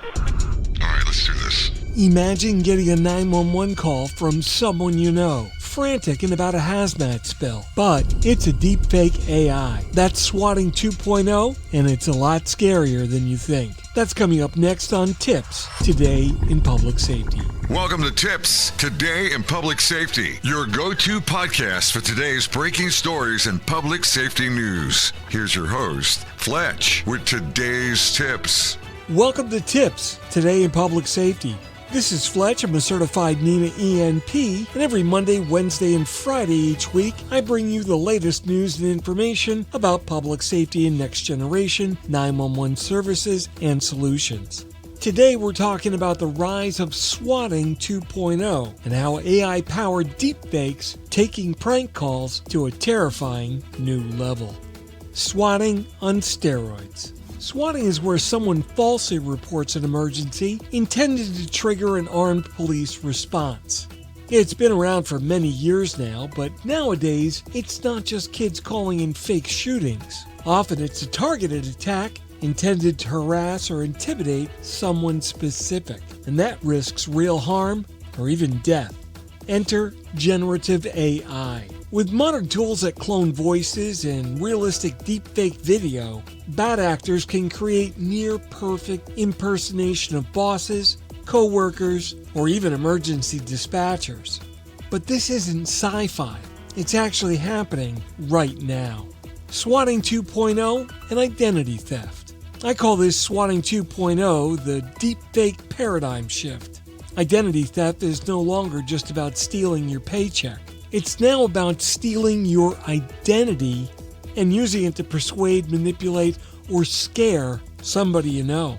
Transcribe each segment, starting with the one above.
Alright, let's do this. Imagine getting a 911 call from someone you know, frantic and about a hazmat spill. But it's a deepfake AI. That's SWATTING 2.0, and it's a lot scarier than you think. That's coming up next on TiPS, Today in Public Safety. Welcome to TiPS, Today in Public Safety, your go-to podcast for today's breaking stories and public safety news. Here's your host, Fletch, with today's tips. Welcome to TiPS, Today in Public Safety. This is Fletch. I'm a certified NENA ENP, and every Monday, Wednesday, and Friday each week, I bring you the latest news and information about public safety and next generation 911 services and solutions. Today, we're talking about the rise of SWATTING 2.0 and how AI-powered deepfakes taking prank calls to a terrifying new level. SWATTING on steroids. SWATTING is where someone falsely reports an emergency intended to trigger an armed police response. It's been around for many years now, but nowadays it's not just kids calling in fake shootings. Often it's a targeted attack intended to harass or intimidate someone specific, and that risks real harm or even death. Enter generative AI. With modern tools that clone voices and realistic deepfake video, bad actors can create near-perfect impersonation of bosses, coworkers, or even emergency dispatchers. But this isn't sci-fi. It's actually happening right now. SWATTING 2.0 and identity theft. I call this SWATTING 2.0 the deepfake paradigm shift. Identity theft is no longer just about stealing your paycheck. It's now about stealing your identity and using it to persuade, manipulate, or scare somebody you know.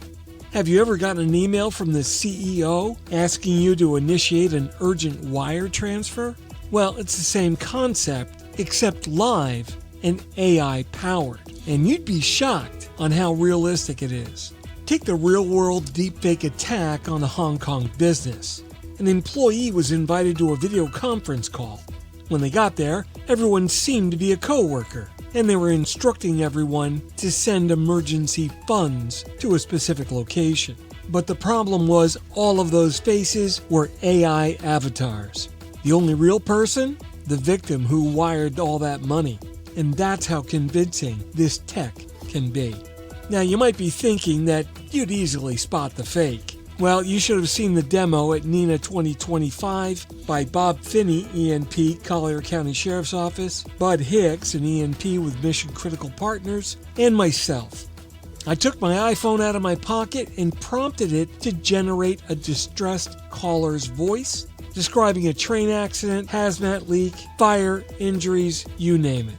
Have you ever gotten an email from the CEO asking you to initiate an urgent wire transfer? Well, it's the same concept, except live and AI-powered. And you'd be shocked on how realistic it is. Take the real-world deepfake attack on a Hong Kong business. An employee was invited to a video conference call. When they got there, everyone seemed to be a coworker, and they were instructing everyone to send emergency funds to a specific location. But the problem was all of those faces were AI avatars. The only real person? The victim who wired all that money. And that's how convincing this tech can be. Now, you might be thinking that you'd easily spot the fake. Well, you should have seen the demo at NENA 2025 by Bob Finney, ENP, Collier County Sheriff's Office, Bud Hicks, an ENP with Mission Critical Partners, and myself. I took my iPhone out of my pocket and prompted it to generate a distressed caller's voice, describing a train accident, hazmat leak, fire, injuries, you name it.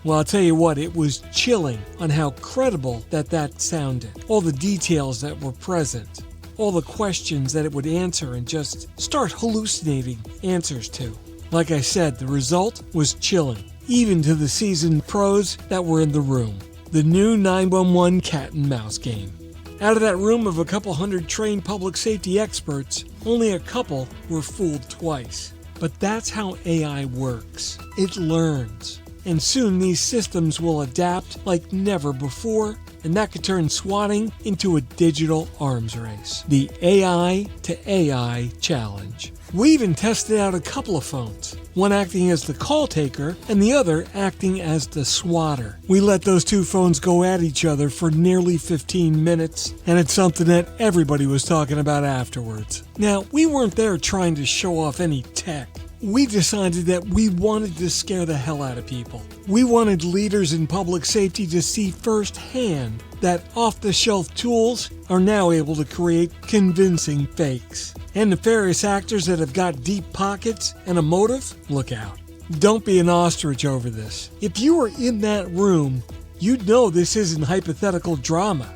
Well, I'll tell you what, it was chilling on how credible that sounded. All the details that were present. All the questions that it would answer and just start hallucinating answers to. Like I said, the result was chilling, even to the seasoned pros that were in the room. The new 911 cat and mouse game. Out of that room of a couple hundred trained public safety experts, only a couple were fooled twice. But that's how AI works. It learns. And soon these systems will adapt like never before, and that could turn SWATTING into a digital arms race. The AI to AI challenge. We even tested out a couple of phones, one acting as the call taker and the other acting as the swatter. We let those two phones go at each other for nearly 15 minutes, and it's something that everybody was talking about afterwards. Now, we weren't there trying to show off any tech. We decided that we wanted to scare the hell out of people. We wanted leaders in public safety to see firsthand that off-the-shelf tools are now able to create convincing fakes. And nefarious actors that have got deep pockets and a motive, look out. Don't be an ostrich over this. If you were in that room, you'd know this isn't hypothetical drama.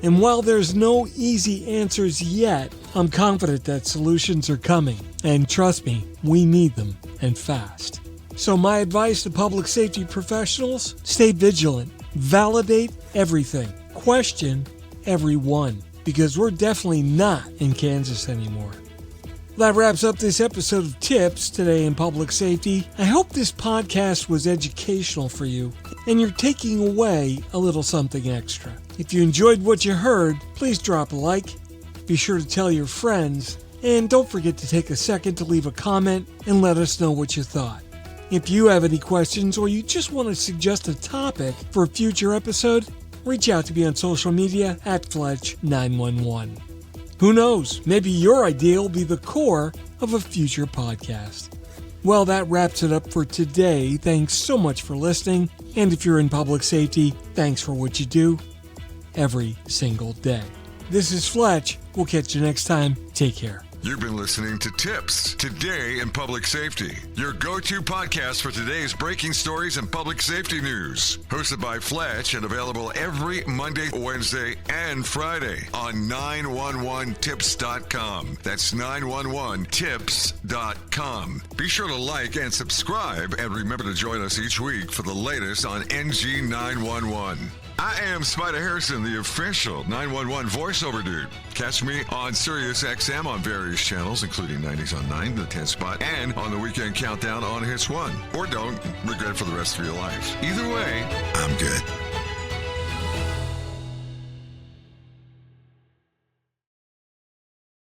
And while there's no easy answers yet, I'm confident that solutions are coming. And trust me, we need them, and fast. So my advice to public safety professionals, stay vigilant, validate everything, question everyone, because we're definitely not in Kansas anymore. That wraps up this episode of TiPS, Today in Public Safety. I hope this podcast was educational for you, and you're taking away a little something extra. If you enjoyed what you heard, please drop a like, Be sure to tell your friends, and don't forget to take a second to leave a comment and let us know what you thought. If you have any questions or you just want to suggest a topic for a future episode, reach out to me on social media at Fletch911. Who knows, maybe your idea will be the core of a future podcast. Well, that wraps it up for today. Thanks so much for listening. And if you're in public safety, thanks for what you do every single day. This is Fletch. We'll catch you next time. Take care. You've been listening to TiPS, Today in Public Safety, your go-to podcast for today's breaking stories and public safety news. Hosted by Fletch and available every Monday, Wednesday, and Friday on 911tips.com. That's 911tips.com. Be sure to like and subscribe, and remember to join us each week for the latest on NG 911. I am Spider Harrison, the official 911 voiceover dude. Catch me on Sirius XM on various channels, including 90s on 9, the 10 spot, and on the Weekend Countdown on Hits 1. Or don't regret it for the rest of your life. Either way, I'm good.